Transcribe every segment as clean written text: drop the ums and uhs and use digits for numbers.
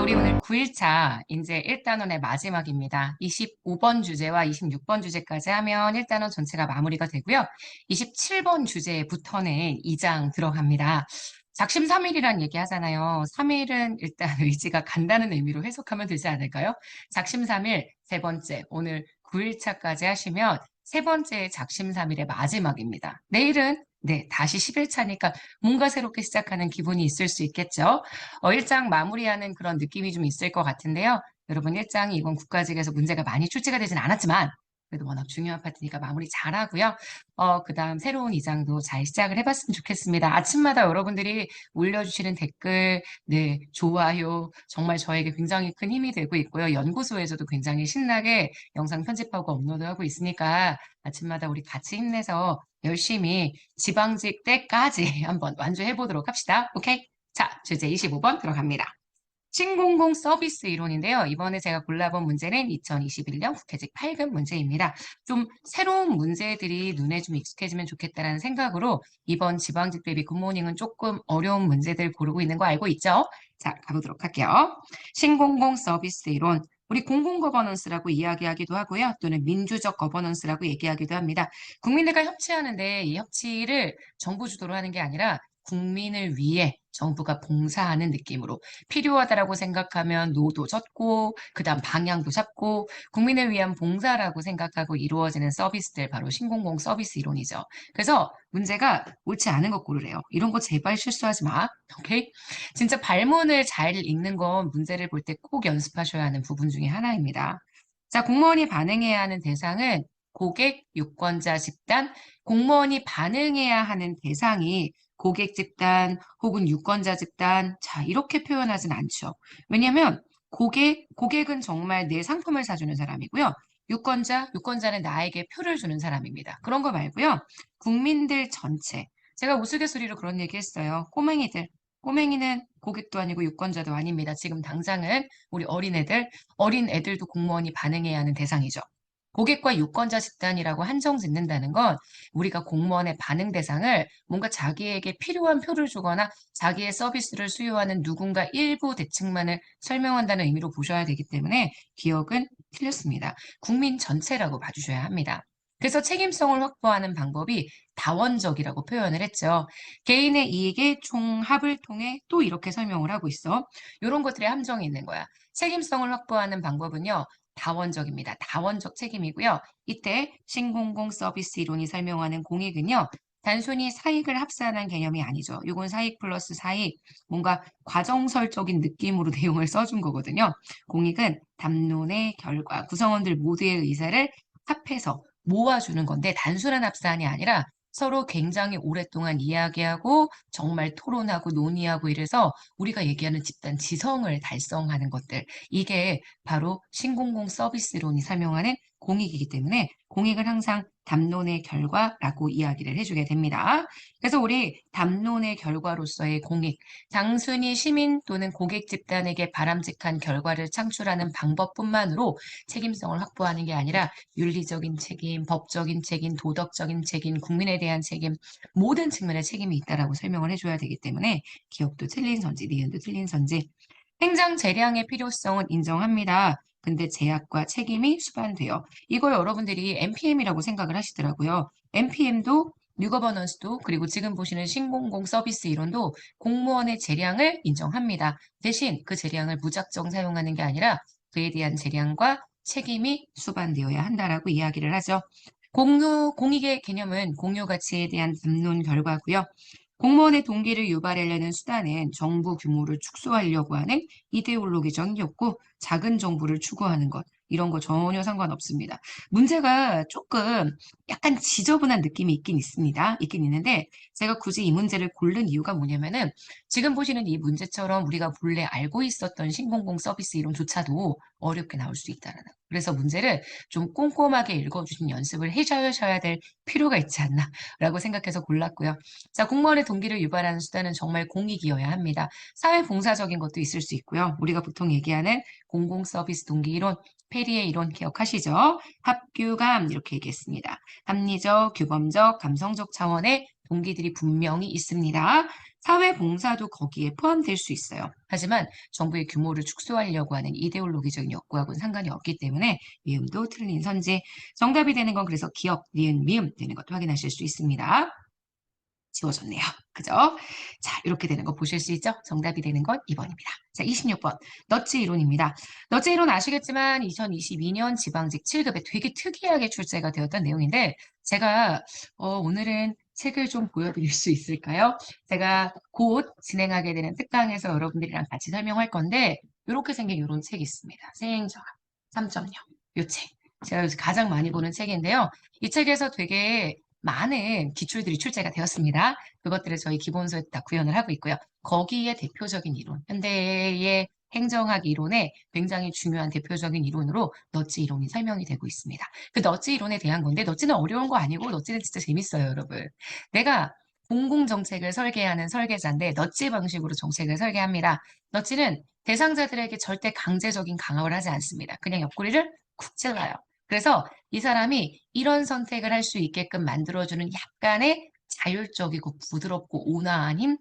우리 오늘 9일차 이제 1단원의 마지막입니다. 25번 주제와 26번 주제까지 하면 1단원 전체가 마무리가 되고요. 27번 주제부터는 2장 들어갑니다. 작심삼일이란 얘기 하잖아요. 3일은 일단 의지가 간다는 의미로 해석하면 되지 않을까요? 작심삼일 세 번째, 오늘 9일차까지 하시면 세 번째 작심삼일의 마지막입니다. 내일은 네, 다시 10일차니까 뭔가 새롭게 시작하는 기분이 있을 수 있겠죠. 1장 마무리하는 그런 느낌이 좀 있을 것 같은데요. 여러분 1장이 이번 국가직에서 문제가 많이 출제가 되진 않았지만 그래도 워낙 중요한 파트니까 마무리 잘하고요. 그다음 새로운 2장도 잘 시작을 해봤으면 좋겠습니다. 아침마다 여러분들이 올려주시는 댓글, 네, 좋아요, 정말 저에게 굉장히 큰 힘이 되고 있고요. 연구소에서도 굉장히 신나게 영상 편집하고 업로드하고 있으니까 아침마다 우리 같이 힘내서 열심히 지방직 때까지 한번 완주해보도록 합시다. 오케이? 자, 주제 25번 들어갑니다. 신공공 서비스 이론인데요. 이번에 제가 골라본 문제는 2021년 국회직 8급 문제입니다. 좀 새로운 문제들이 눈에 좀 익숙해지면 좋겠다는 생각으로 이번 지방직 대비 굿모닝은 조금 어려운 문제들 고르고 있는 거 알고 있죠? 자, 가보도록 할게요. 신공공 서비스 이론. 우리 공공거버넌스라고 이야기하기도 하고요. 또는 민주적 거버넌스라고 얘기하기도 합니다. 국민들과 협치하는데 이 협치를 정부 주도로 하는 게 아니라 국민을 위해 정부가 봉사하는 느낌으로 필요하다라고 생각하면 노도 젓고 그다음 방향도 잡고 국민을 위한 봉사라고 생각하고 이루어지는 서비스들 바로 신공공 서비스 이론이죠. 그래서 문제가 옳지 않은 거 고르래요. 이런 거 제발 실수하지 마. 오케이? 진짜 발문을 잘 읽는 건 문제를 볼 때 꼭 연습하셔야 하는 부분 중에 하나입니다. 자, 공무원이 반응해야 하는 대상은 고객, 유권자 집단, 공무원이 반응해야 하는 대상이 고객 집단 혹은 유권자 집단, 자, 이렇게 표현하진 않죠. 왜냐하면 고객은 정말 내 상품을 사주는 사람이고요. 유권자는 나에게 표를 주는 사람입니다. 그런 거 말고요. 국민들 전체. 제가 우스갯소리로 그런 얘기 했어요. 꼬맹이는 고객도 아니고 유권자도 아닙니다. 지금 당장은 우리 어린 애들도 공무원이 반응해야 하는 대상이죠. 고객과 유권자 집단이라고 한정 짓는다는 건 우리가 공무원의 반응 대상을 뭔가 자기에게 필요한 표를 주거나 자기의 서비스를 수요하는 누군가 일부 대층만을 설명한다는 의미로 보셔야 되기 때문에 기억은 틀렸습니다. 국민 전체라고 봐주셔야 합니다. 그래서 책임성을 확보하는 방법이 다원적이라고 표현을 했죠. 개인의 이익의 총합을 통해 또 이렇게 설명을 하고 있어. 이런 것들의 함정이 있는 거야. 책임성을 확보하는 방법은요. 다원적입니다. 다원적 책임이고요. 이때 신공공 서비스 이론이 설명하는 공익은요. 단순히 사익을 합산한 개념이 아니죠. 이건 사익 플러스 사익, 뭔가 과정설적인 느낌으로 내용을 써준 거거든요. 공익은 담론의 결과, 구성원들 모두의 의사를 합해서 모아주는 건데 단순한 합산이 아니라 서로 굉장히 오랫동안 이야기하고 정말 토론하고 논의하고 이래서 우리가 얘기하는 집단 지성을 달성하는 것들. 이게 바로 신공공 서비스론이 설명하는 공익이기 때문에 공익을 항상 담론의 결과라고 이야기를 해주게 됩니다. 그래서 우리 담론의 결과로서의 공익, 단순히 시민 또는 고객 집단에게 바람직한 결과를 창출하는 방법뿐만으로 책임성을 확보하는 게 아니라 윤리적인 책임, 법적인 책임, 도덕적인 책임, 국민에 대한 책임, 모든 측면의 책임이 있다라고 설명을 해줘야 되기 때문에 기억도 틀린 선지, 니은도 틀린 선지. 행정 재량의 필요성은 인정합니다. 근데 제약과 책임이 수반돼요. 이거 여러분들이 NPM이라고 생각을 하시더라고요. NPM도 뉴거버넌스도 그리고 지금 보시는 신공공 서비스 이론도 공무원의 재량을 인정합니다. 대신 그 재량을 무작정 사용하는 게 아니라 그에 대한 재량과 책임이 수반되어야 한다라고 이야기를 하죠. 공익의 개념은 공유 가치에 대한 담론 결과고요. 공무원의 동기를 유발하려는 수단은 정부 규모를 축소하려고 하는 이데올로기적인 욕구, 작은 정부를 추구하는 것, 이런 거 전혀 상관없습니다. 문제가 조금 약간 지저분한 느낌이 있긴 있습니다. 있긴 있는데 제가 굳이 이 문제를 고른 이유가 뭐냐면은 지금 보시는 이 문제처럼 우리가 본래 알고 있었던 신공공 서비스 이론조차도 어렵게 나올 수 있다는 거. 그래서 문제를 좀 꼼꼼하게 읽어주신 연습을 해주셔야 될 필요가 있지 않나라고 생각해서 골랐고요. 자, 공무원의 동기를 유발하는 수단은 정말 공익이어야 합니다. 사회봉사적인 것도 있을 수 있고요. 우리가 보통 얘기하는 공공서비스 동기 이론, 페리의 이론 기억하시죠? 합규감 이렇게 얘기했습니다. 합리적, 규범적, 감성적 차원의 동기들이 분명히 있습니다. 사회봉사도 거기에 포함될 수 있어요. 하지만 정부의 규모를 축소하려고 하는 이데올로기적인 욕구하고는 상관이 없기 때문에 미음도 틀린 선지. 정답이 되는 건 그래서 기억, 니은, 미음 되는 것도 확인하실 수 있습니다. 지워졌네요. 그죠? 자, 이렇게 되는 거 보실 수 있죠? 정답이 되는 건 2번입니다. 자, 26번. 너츠 이론입니다. 너츠 이론 아시겠지만 2022년 지방직 7급에 되게 특이하게 출제가 되었던 내용인데 제가 오늘은 책을 좀 보여드릴 수 있을까요? 제가 곧 진행하게 되는 특강에서 여러분들이랑 같이 설명할 건데 이렇게 생긴 이런 책이 있습니다. 세행정학 3.0 이 책. 제가 요새 가장 많이 보는 책인데요. 이 책에서 되게 많은 기출들이 출제가 되었습니다. 그것들을 저희 기본서에 다 구현을 하고 있고요. 거기에 대표적인 이론, 현대의 행정학 이론의 굉장히 중요한 대표적인 이론으로 너츠 이론이 설명이 되고 있습니다. 그 너츠 이론에 대한 건데 너츠는 어려운 거 아니고 너츠는 진짜 재밌어요, 여러분. 내가 공공정책을 설계하는 설계자인데 너츠 방식으로 정책을 설계합니다. 너츠는 대상자들에게 절대 강제적인 강압을 하지 않습니다. 그냥 옆구리를 쿡 찔러요. 그래서 이 사람이 이런 선택을 할 수 있게끔 만들어주는 약간의 자율적이고 부드럽고 온화한 힘,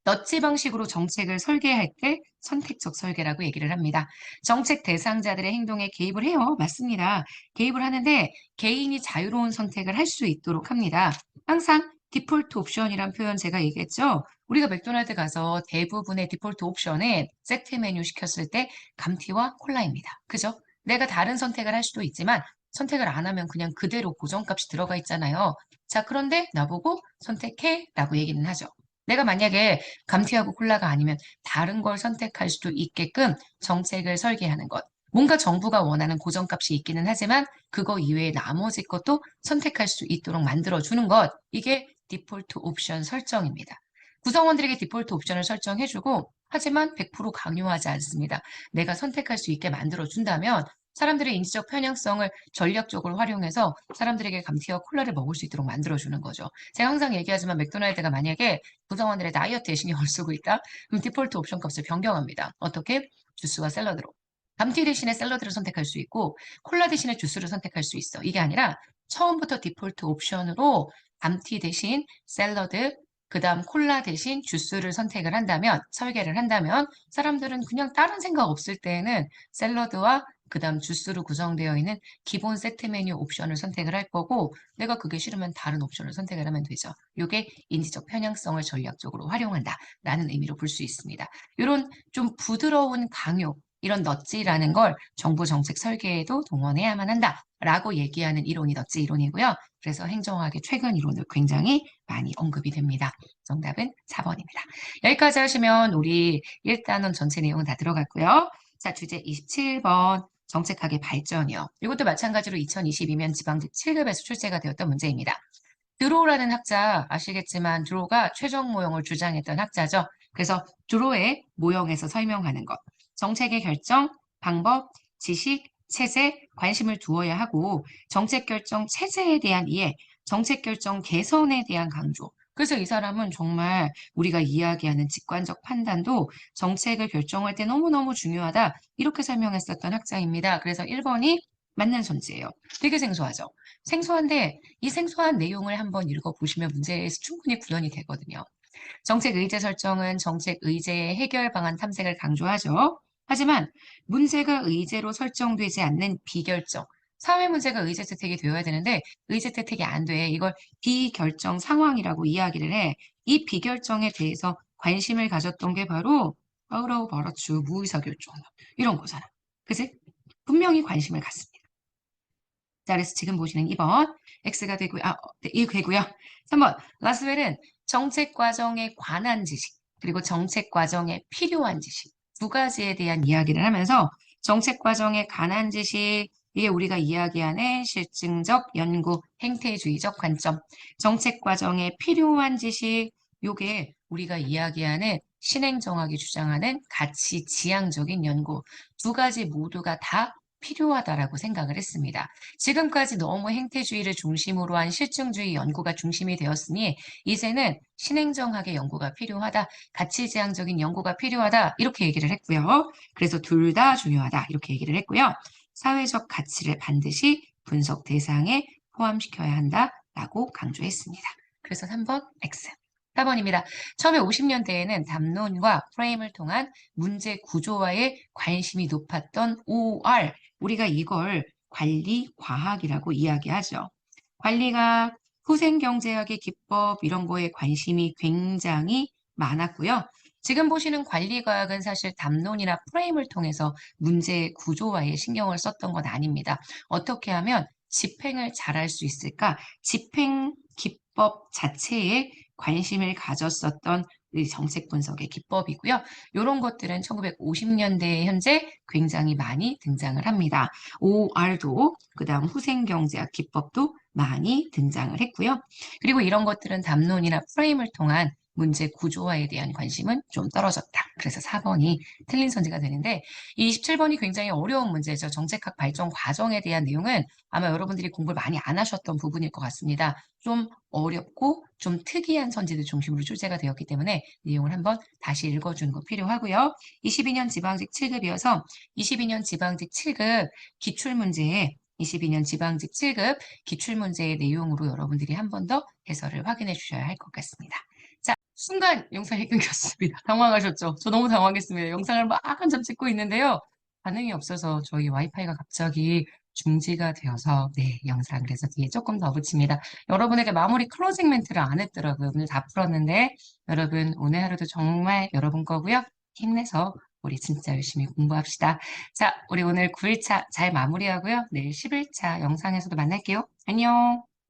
너치 방식으로 정책을 설계할 때 선택적 설계라고 얘기를 합니다. 정책 대상자들의 행동에 개입을 해요. 맞습니다. 개입을 하는데 개인이 자유로운 선택을 할 수 있도록 합니다. 항상 디폴트 옵션이란 표현 제가 얘기했죠. 우리가 맥도날드 가서 대부분의 디폴트 옵션에 세트 메뉴 시켰을 때 감튀와 콜라입니다. 그죠? 내가 다른 선택을 할 수도 있지만 선택을 안 하면 그냥 그대로 고정값이 들어가 있잖아요. 자, 그런데 나보고 선택해 라고 얘기는 하죠. 내가 만약에 감튀하고 콜라가 아니면 다른 걸 선택할 수도 있게끔 정책을 설계하는 것. 뭔가 정부가 원하는 고정값이 있기는 하지만 그거 이외에 나머지 것도 선택할 수 있도록 만들어주는 것. 이게 디폴트 옵션 설정입니다. 구성원들에게 디폴트 옵션을 설정해주고 하지만 100% 강요하지 않습니다. 내가 선택할 수 있게 만들어준다면 사람들의 인지적 편향성을 전략적으로 활용해서 사람들에게 감튀와 콜라를 먹을 수 있도록 만들어주는 거죠. 제가 항상 얘기하지만 맥도날드가 만약에 구성원들의 다이어트에 신경을 쓰고 있다? 그럼 디폴트 옵션 값을 변경합니다. 어떻게? 주스와 샐러드로. 감튀 대신에 샐러드를 선택할 수 있고 콜라 대신에 주스를 선택할 수 있어. 이게 아니라 처음부터 디폴트 옵션으로 감튀 대신 샐러드, 그 다음 콜라 대신 주스를 선택을 한다면, 설계를 한다면 사람들은 그냥 다른 생각 없을 때에는 샐러드와 그 다음 주스로 구성되어 있는 기본 세트 메뉴 옵션을 선택을 할 거고 내가 그게 싫으면 다른 옵션을 선택을 하면 되죠. 이게 인지적 편향성을 전략적으로 활용한다라는 의미로 볼 수 있습니다. 이런 좀 부드러운 강요, 이런 넛지라는 걸 정부 정책 설계에도 동원해야만 한다라고 얘기하는 이론이 넛지 이론이고요. 그래서 행정학의 최근 이론을 굉장히 많이 언급이 됩니다. 정답은 4번입니다. 여기까지 하시면 우리 1단원 전체 내용은 다 들어갔고요. 자, 주제 27번. 정책학의 발전이요. 이것도 마찬가지로 2022년 지방직 7급에서 출제가 되었던 문제입니다. 드로우라는 학자 아시겠지만 드로우가 최종 모형을 주장했던 학자죠. 그래서 드로우의 모형에서 설명하는 것. 정책의 결정, 방법, 지식, 체제, 관심을 두어야 하고 정책 결정 체제에 대한 이해, 정책 결정 개선에 대한 강조. 그래서 이 사람은 정말 우리가 이야기하는 직관적 판단도 정책을 결정할 때 너무너무 중요하다. 이렇게 설명했었던 학자입니다. 그래서 1번이 맞는 선지예요. 되게 생소하죠. 생소한데 이 생소한 내용을 한번 읽어보시면 문제에서 충분히 구현이 되거든요. 정책 의제 설정은 정책 의제의 해결 방안 탐색을 강조하죠. 하지만 문제가 의제로 설정되지 않는 비결정, 사회 문제가 의제 채택이 되어야 되는데 의제 채택이 안 돼. 이걸 비결정 상황이라고 이야기를 해. 이 비결정에 대해서 관심을 가졌던 게 바로 아우라우 바라추 무의사결정 이런 거잖아. 그치? 분명히 관심을 갖습니다. 자, 그래서 지금 보시는 2번 X가 되고요. 네, 1 되고요. 3번 라스웰은 정책 과정에 관한 지식 그리고 정책 과정에 필요한 지식 두 가지에 대한 이야기를 하면서 정책 과정에 관한 지식 이게 우리가 이야기하는 실증적 연구 행태주의적 관점 정책 과정에 필요한 지식 요게 우리가 이야기하는 신행정학이 주장하는 가치 지향적인 연구 두 가지 모두가 다 필요하다라고 생각을 했습니다. 지금까지 너무 행태주의를 중심으로 한 실증주의 연구가 중심이 되었으니 이제는 신행정학의 연구가 필요하다, 가치지향적인 연구가 필요하다 이렇게 얘기를 했고요. 그래서 둘 다 중요하다 이렇게 얘기를 했고요. 사회적 가치를 반드시 분석 대상에 포함시켜야 한다라고 강조했습니다. 그래서 3번 X. 4번입니다. 처음에 50년대에는 담론과 프레임을 통한 문제 구조화에 관심이 높았던 OR. 우리가 이걸 관리 과학이라고 이야기하죠. 관리가 후생경제학의 기법 이런 거에 관심이 굉장히 많았고요. 지금 보시는 관리과학은 사실 담론이나 프레임을 통해서 문제 구조화에 신경을 썼던 건 아닙니다. 어떻게 하면 집행을 잘할 수 있을까? 집행 기법 자체에 관심을 가졌었던 이 정책 분석의 기법이고요. 이런 것들은 1950년대 현재 굉장히 많이 등장을 합니다. OR도 그다음 후생경제학 기법도 많이 등장을 했고요. 그리고 이런 것들은 담론이나 프레임을 통한 문제 구조화에 대한 관심은 좀 떨어졌다. 그래서 4번이 틀린 선지가 되는데 이 27번이 굉장히 어려운 문제죠. 정책학 발전 과정에 대한 내용은 아마 여러분들이 공부를 많이 안 하셨던 부분일 것 같습니다. 좀 어렵고 좀 특이한 선지들 중심으로 출제가 되었기 때문에 내용을 한번 다시 읽어주는 거 필요하고요. 22년 지방직 7급이어서 22년 지방직 7급 기출문제에 22년 지방직 7급 기출문제의 내용으로 여러분들이 한 번 더 해설을 확인해 주셔야 할 것 같습니다. 자, 순간 영상이 끊겼습니다. 당황하셨죠? 저 너무 당황했습니다. 영상을 막 한참 찍고 있는데요. 반응이 없어서 저희 와이파이가 갑자기 중지가 되어서 네, 영상 그래서 뒤에 조금 더 붙입니다. 여러분에게 마무리 클로징 멘트를 안 했더라고요. 오늘 다 풀었는데 여러분 오늘 하루도 정말 여러분 거고요. 힘내서 우리 진짜 열심히 공부합시다. 자, 우리 오늘 9일차 잘 마무리하고요. 내일 10일차 영상에서도 만날게요. 안녕.